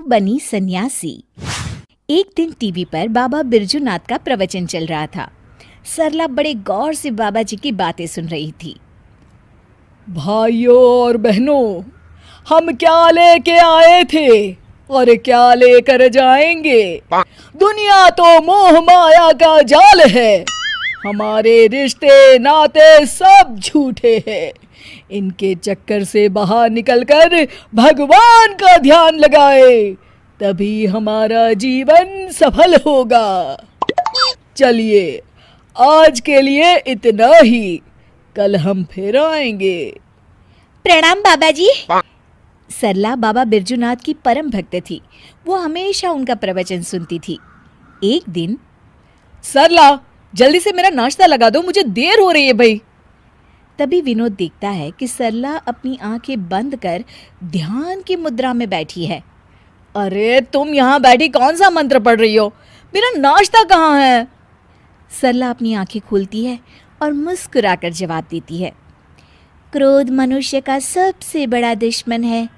बनी सन्यासी। एक दिन टीवी पर बाबा बिरजूनाथ का प्रवचन चल रहा था। सरला बड़े गौर से बाबा जी की बातें सुन रही थी। भाइयों और बहनों, हम क्या लेके आए थे और क्या लेकर जाएंगे। दुनिया तो मोह माया का जाल है। हमारे रिश्ते नाते सब झूठे हैं। इनके चक्कर से बाहर निकलकर भगवान का ध्यान लगाए, तभी हमारा जीवन सफल होगा। चलिए, आज के लिए इतना ही, कल हम फिर आएंगे। प्रणाम बाबा जी। सरला बाबा बिरजूनाथ की परम भक्त थी। वो हमेशा उनका प्रवचन सुनती थी। एक दिन, सरला, जल्दी से मेरा नाश्ता लगा दो, मुझे देर हो रही है भाई। तभी विनोद देखता है कि सरला अपनी आंखें बंद कर ध्यान की मुद्रा में बैठी है। अरे तुम यहाँ बैठी कौन सा मंत्र पढ़ रही हो? मेरा नाश्ता कहाँ है? सरला अपनी आंखें खोलती है और मुस्कुराकर जवाब देती है, क्रोध मनुष्य का सबसे बड़ा दुश्मन है,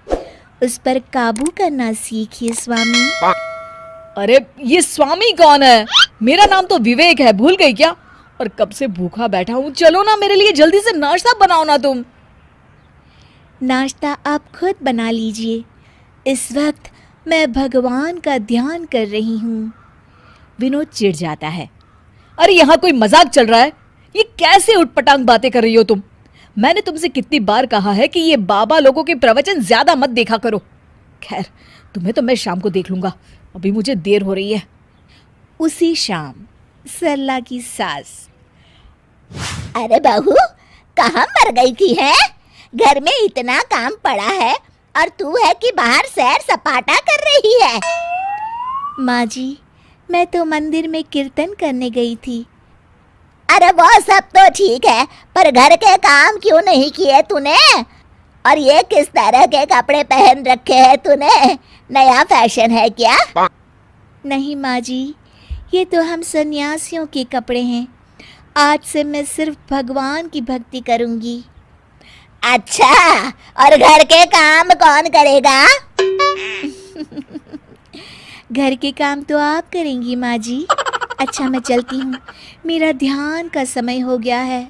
उस पर काबू करना सीखिए स्वामी। अरे ये स्वामी कौन है? मेरा नाम तो विवेक है, भूल गई क्या? और कब से भूखा बैठा हूँ, चलो ना मेरे लिए जल्दी से नाश्ता बनाओ ना तुम। नाश्ता आप खुद बना लीजिए, इस वक्त मैं भगवान का ध्यान कर रही हूँ। विनोद चिढ़ जाता है। अरे यहाँ कोई मजाक चल रहा है? ये कैसे उटपटांग बातें कर रही हो तुम? मैंने तुमसे कितनी बार कहा है कि ये बाबा लोगों के प्रवचन ज्यादा मत देखा करो। खैर, तुम्हें तो मैं शाम को देख लूंगा, अभी मुझे देर हो रही है। उसी शाम सरला की सास, अरे बहू, कहाँ मर गई थी है? घर में इतना काम पड़ा है और तू है कि बाहर सैर सपाटा कर रही है। माँ जी, मैं तो मंदिर में कीर्तन करने गई थी। अरे वो सब तो ठीक है, पर घर के काम क्यों नहीं किए तूने? और ये किस तरह के कपड़े पहन रखे हैं तूने? नया फैशन है क्या? नहीं माँ जी, ये तो हम सन्यासियों के कपड़े हैं। आज से मैं सिर्फ भगवान की भक्ति करूंगी। अच्छा, और घर के काम कौन करेगा? घर के काम तो आप करेंगी माँ जी। अच्छा, मैं चलती हूँ, मेरा ध्यान का समय हो गया है।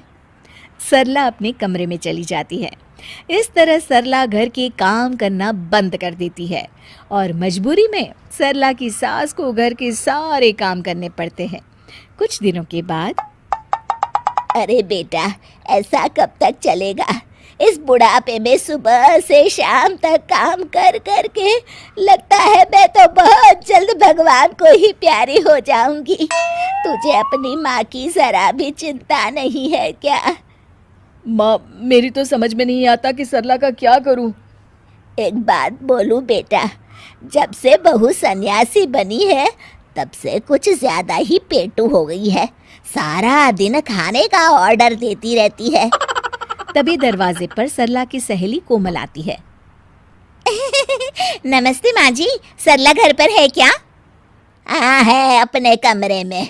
सरला अपने कमरे में चली जाती है। इस तरह सरला घर के काम करना बंद कर देती है और मजबूरी में सरला की सास को घर के सारे काम करने पड़ते हैं। कुछ दिनों के बाद, अरे बेटा, ऐसा कब तक चलेगा? इस बुढ़ापे में सुबह से शाम तक काम कर कर के लगता है मैं तो बहुत जल्द भगवान को ही प्यारी हो जाऊंगी। तुझे अपनी माँ की जरा भी चिंता नहीं है क्या? माँ, मेरी तो समझ में नहीं आता कि सरला का क्या करूं। एक बात बोलूं बेटा, जब से बहू सन्यासी बनी है तब से कुछ ज्यादा ही पेटू हो गई है। सारा दिन खाने का ऑर्डर देती रहती है। तभी दरवाजे पर सरला की सहेली कोमल आती है। नमस्ते माँ जी, सरला घर पर है क्या? हाँ, है अपने कमरे में।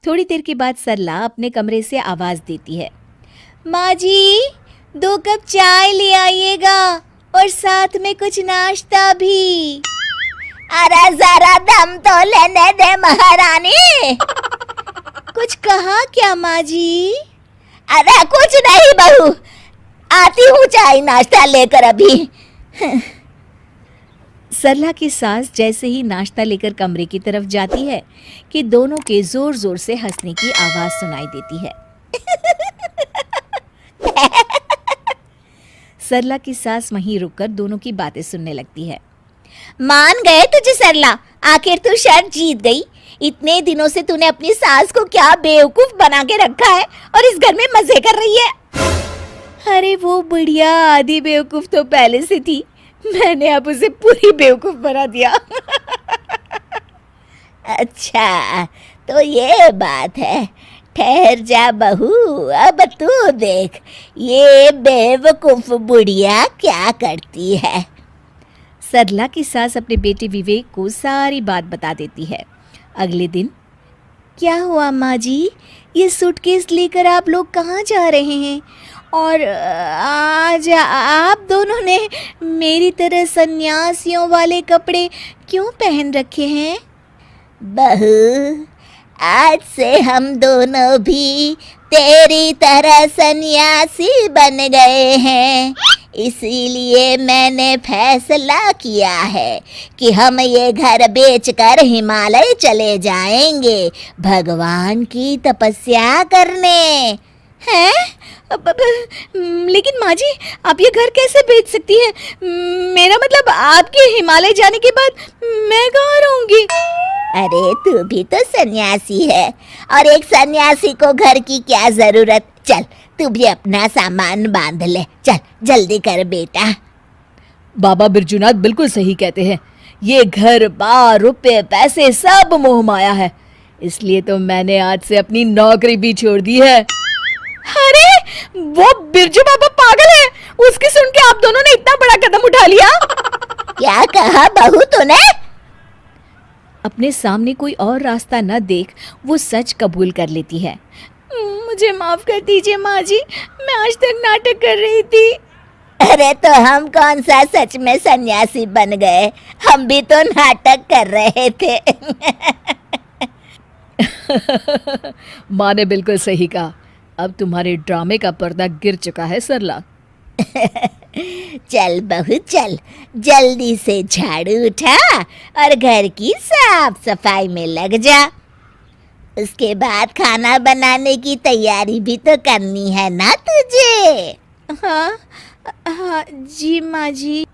थोड़ी देर के बाद सरला अपने कमरे से आवाज देती है, माँ जी, 2 कप चाय ले आइएगा और साथ में कुछ नाश्ता भी। अरे जरा दम तो लेने दे महारानी। कुछ कहा क्या माँ जी? अरे कुछ नहीं बहू, आती हूँ चाय नाश्ता लेकर अभी। सरला की सास जैसे ही नाश्ता लेकर कमरे की तरफ जाती है कि दोनों के जोर जोर से हंसने की आवाज सुनाई देती है। सरला की सास वहीं रुककर दोनों की बातें सुनने लगती है। मान गए तुझे सरला, आखिर तू शर्त जीत गई। इतने दिनों से तूने अपनी सास को क्या बेवकूफ बना के रखा है और इस घर में मजे कर रही है। अरे वो बुढ़िया आधी बेवकूफ तो पहले से थी, मैंने अब उसे पूरी बेवकूफ बना दिया। अच्छा, तो ये बात है। ठहर जा बहू, अब तू देख ये बेवकूफ बुढ़िया क्या करती है। सरला की सास अपने बेटे विवेक को सारी बात बता देती है। अगले दिन, क्या हुआ माँ जी, ये सूटकेस लेकर आप लोग कहाँ जा रहे हैं? और आज आप दोनों ने मेरी तरह सन्यासियों वाले कपड़े क्यों पहन रखे हैं? बहू, आज से हम दोनों भी तेरी तरह सन्यासी बन गए हैं, इसीलिए मैंने फैसला किया है कि हम ये घर बेचकर हिमालय चले जाएंगे भगवान की तपस्या करने। हैं? लेकिन माँ जी, आप ये घर कैसे बेच सकती है? मेरा मतलब आपके हिमालय जाने के बाद मैं कहाँ रहूंगी? अरे तू भी तो सन्यासी है, और एक सन्यासी को घर की क्या जरूरत। चल तू भी अपना सामान बांध ले, चल जल्दी कर बेटा। बाबा बिरजूनाथ बिल्कुल सही कहते हैं। ये घर बार रुपए पैसे सब मोह माया है, इसलिए तो मैंने आज से अपनी नौकरी भी छोड़ दी है। अरे वो बिरजू बाबा पागल है, उसकी सुन के आप दोनों ने इतना बड़ा कदम उठा लिया। क्या कहा बहू तूने? अपने सामने कोई और रास्ता न देख वो सच कबूल कर लेती है। मुझे माफ कर दीजिए माँ जी, मैं आज तक नाटक कर रही थी। अरे तो हम कौन सा सच में सन्यासी बन गए, हम भी तो नाटक कर रहे थे। माँ ने बिल्कुल सही कहा। अब तुम्हारे ड्रामे का पर्दा गिर चुका है सरला। चल बहू चल, जल्दी से झाड़ू उठा और घर की साफ सफाई में लग जा। उसके बाद खाना बनाने की तैयारी भी तो करनी है ना तुझे। हाँ हाँ जी माँ जी।